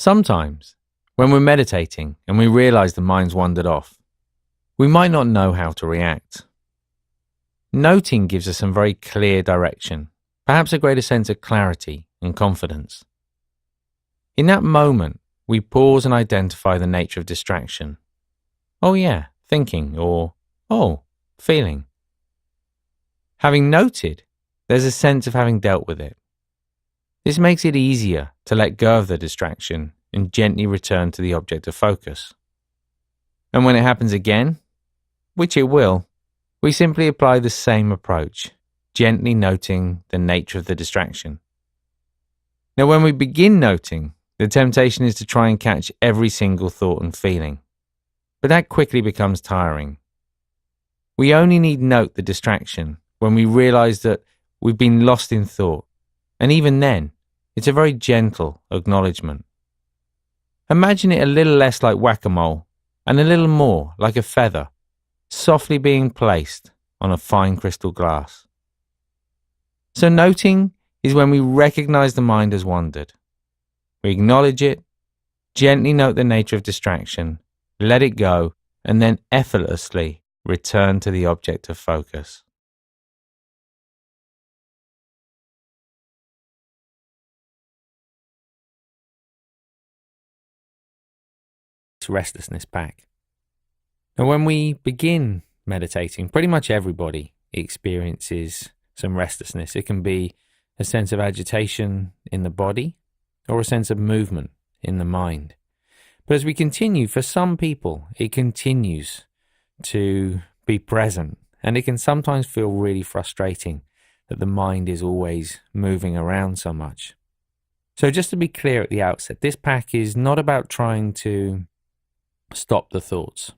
Sometimes, when we're meditating and we realize the mind's wandered off, we might not know how to react. Noting gives us some very clear direction, perhaps a greater sense of clarity and confidence. In that moment, we pause and identify the nature of distraction. Oh yeah, thinking, or oh, feeling. Having noted, there's a sense of having dealt with it. This makes it easier to let go of the distraction and gently return to the object of focus. And when it happens again, which it will, we simply apply the same approach, gently noting the nature of the distraction. Now, when we begin noting, the temptation is to try and catch every single thought and feeling, but that quickly becomes tiring. We only need note the distraction when we realize that we've been lost in thought, and even then, it's a very gentle acknowledgement. Imagine it a little less like whack-a-mole and a little more like a feather, softly being placed on a fine crystal glass. So noting is when we recognize the mind has wandered. We acknowledge it, gently note the nature of distraction, let it go, and then effortlessly return to the object of focus. Restlessness back. Now, when we begin meditating, pretty much everybody experiences some restlessness. It can be a sense of agitation in the body or a sense of movement in the mind. But as we continue, for some people, it continues to be present, and it can sometimes feel really frustrating that the mind is always moving around so much. So just to be clear at the outset, this pack is not about trying to stop the thoughts.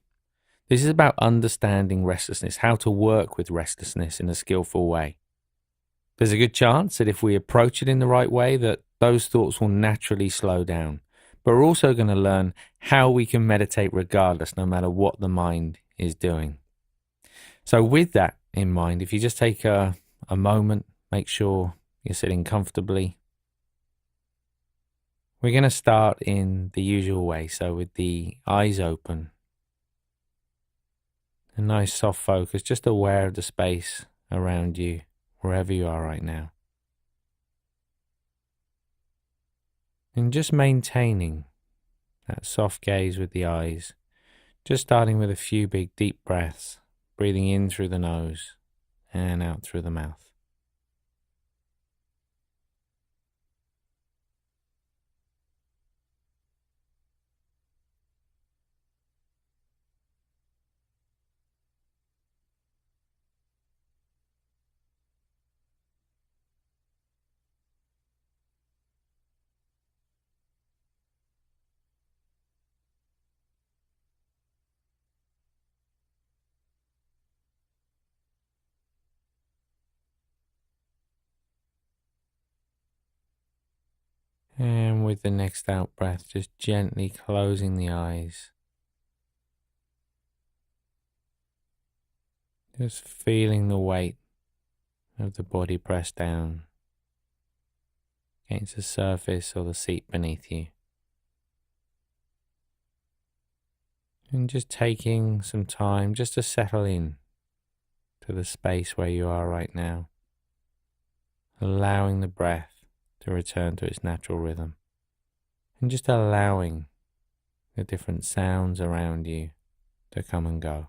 This is about understanding restlessness, how to work with restlessness in a skillful way. There's a good chance that if we approach it in the right way, that those thoughts will naturally slow down. But we're also going to learn how we can meditate regardless, no matter what the mind is doing. So with that in mind, if you just take a moment, make sure you're sitting comfortably. We're going to start in the usual way, so with the eyes open. A nice soft focus, just aware of the space around you, wherever you are right now. And just maintaining that soft gaze with the eyes, just starting with a few big deep breaths, breathing in through the nose and out through the mouth. And with the next out breath, just gently closing the eyes. Just feeling the weight of the body pressed down against the surface or the seat beneath you. And just taking some time just to settle in to the space where you are right now. Allowing the breath to return to its natural rhythm. And just allowing the different sounds around you to come and go.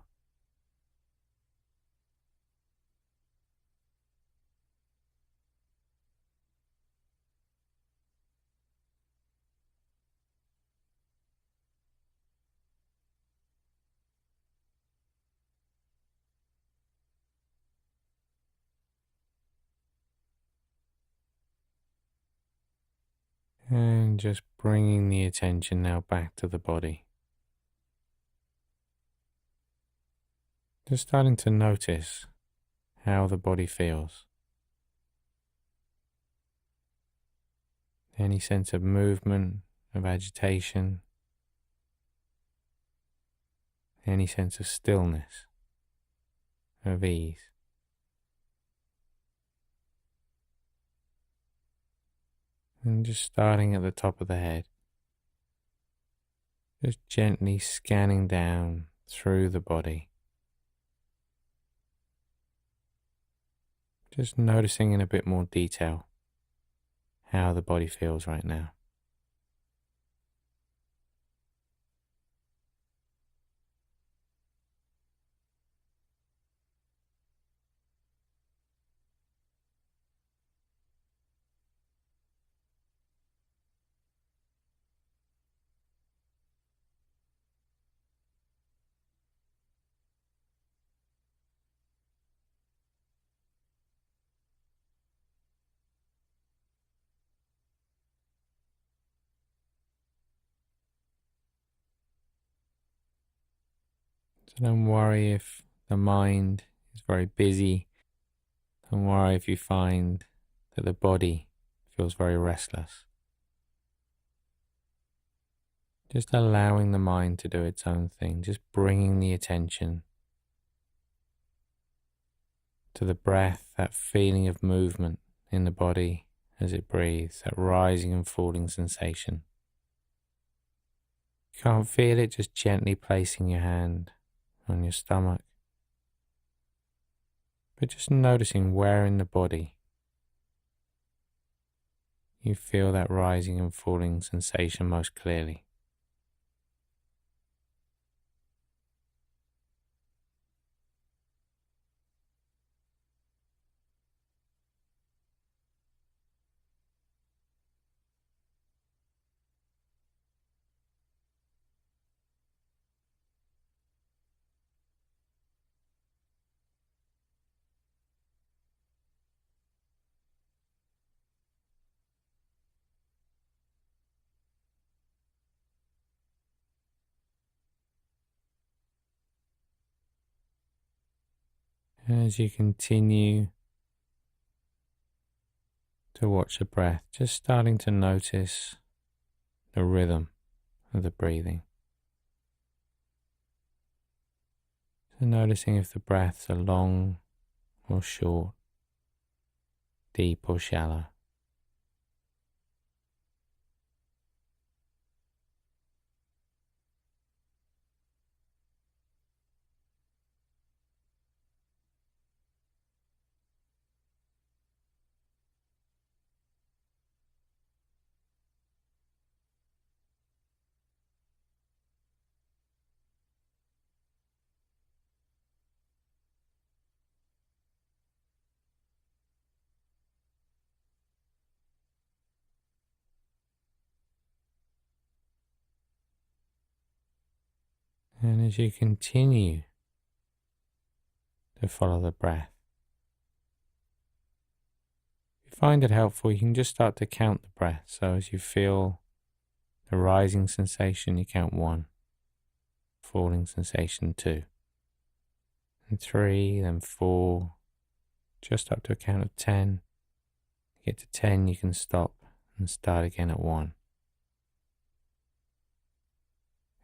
And just bringing the attention now back to the body. Just starting to notice how the body feels. Any sense of movement, of agitation, any sense of stillness, of ease. And just starting at the top of the head, Just gently scanning down through the body. Just noticing in a bit more detail how the body feels right now. So don't worry if the mind is very busy. Don't worry if you find that the body feels very restless. Just allowing the mind to do its own thing, just bringing the attention to the breath, that feeling of movement in the body as it breathes, that rising and falling sensation. If you can't feel it, just gently placing your hand on your stomach, but just noticing where in the body you feel that rising and falling sensation most clearly. As you continue to watch the breath, just starting to notice the rhythm of the breathing. So noticing if the breaths are long or short, deep or shallow. And as you continue to follow the breath, if you find it helpful, you can just start to count the breath. So as you feel the rising sensation, you count 1, falling sensation 2, and 3, then 4, just up to a count of 10. You get to 10, you can stop and start again at 1.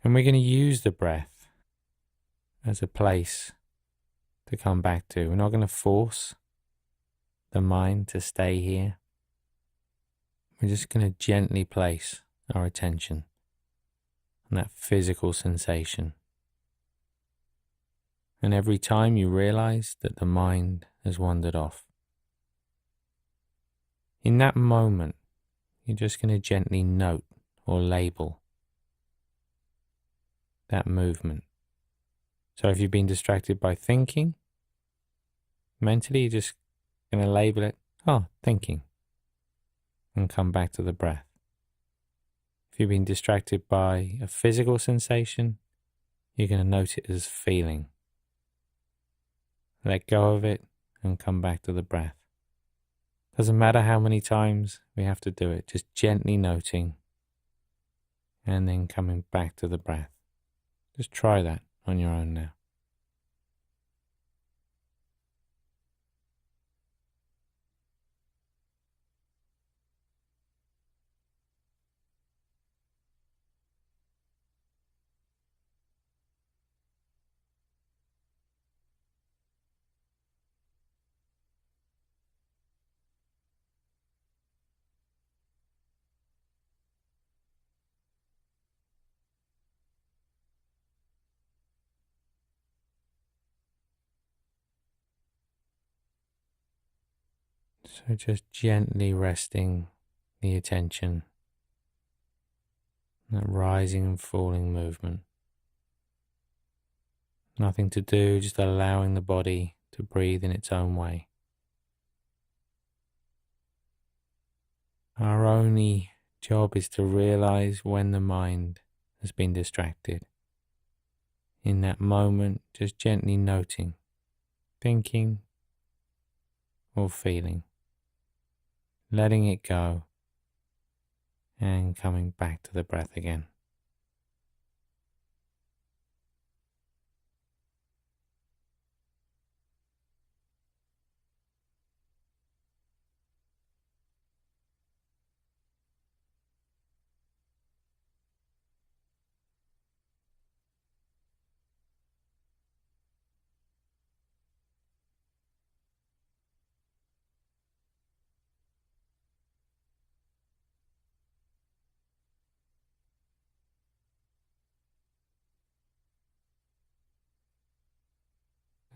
And we're going to use the breath as a place to come back to. We're not going to force the mind to stay here. We're just going to gently place our attention on that physical sensation. And every time you realize that the mind has wandered off, in that moment, you're just going to gently note or label that movement. So if you've been distracted by thinking, mentally you're just going to label it, thinking, and come back to the breath. If you've been distracted by a physical sensation, you're going to note it as feeling. Let go of it and come back to the breath. Doesn't matter how many times we have to do it, just gently noting and then coming back to the breath. Just try that on your own now. So just gently resting the attention, that rising and falling movement. Nothing to do, just allowing the body to breathe in its own way. Our only job is to realize when the mind has been distracted. In that moment, just gently noting, thinking or feeling, letting it go and coming back to the breath again.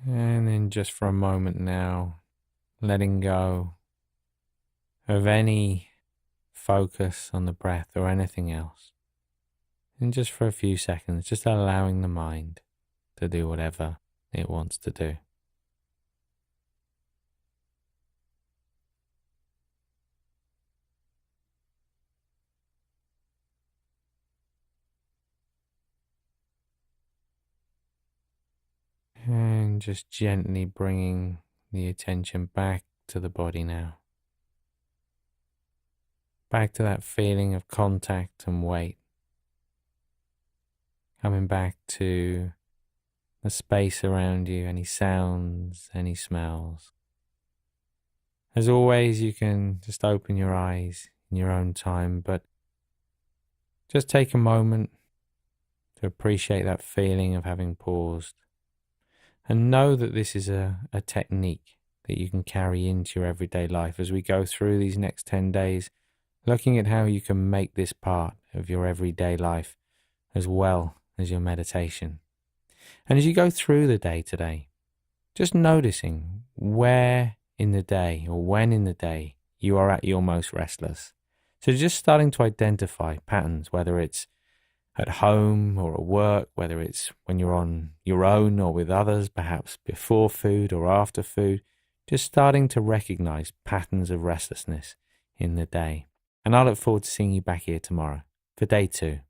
And then just for a moment now, letting go of any focus on the breath or anything else. And just for a few seconds, just allowing the mind to do whatever it wants to do. And just gently bringing the attention back to the body now. Back to that feeling of contact and weight. Coming back to the space around you, any sounds, any smells. As always, you can just open your eyes in your own time, but just take a moment to appreciate that feeling of having paused. And know that this is a technique that you can carry into your everyday life as we go through these next 10 days, looking at how you can make this part of your everyday life as well as your meditation. And as you go through the day today, just noticing where in the day or when in the day you are at your most restless. So just starting to identify patterns, whether it's at home or at work, whether it's when you're on your own or with others, perhaps before food or after food, just starting to recognize patterns of restlessness in the day. And I look forward to seeing you back here tomorrow for day 2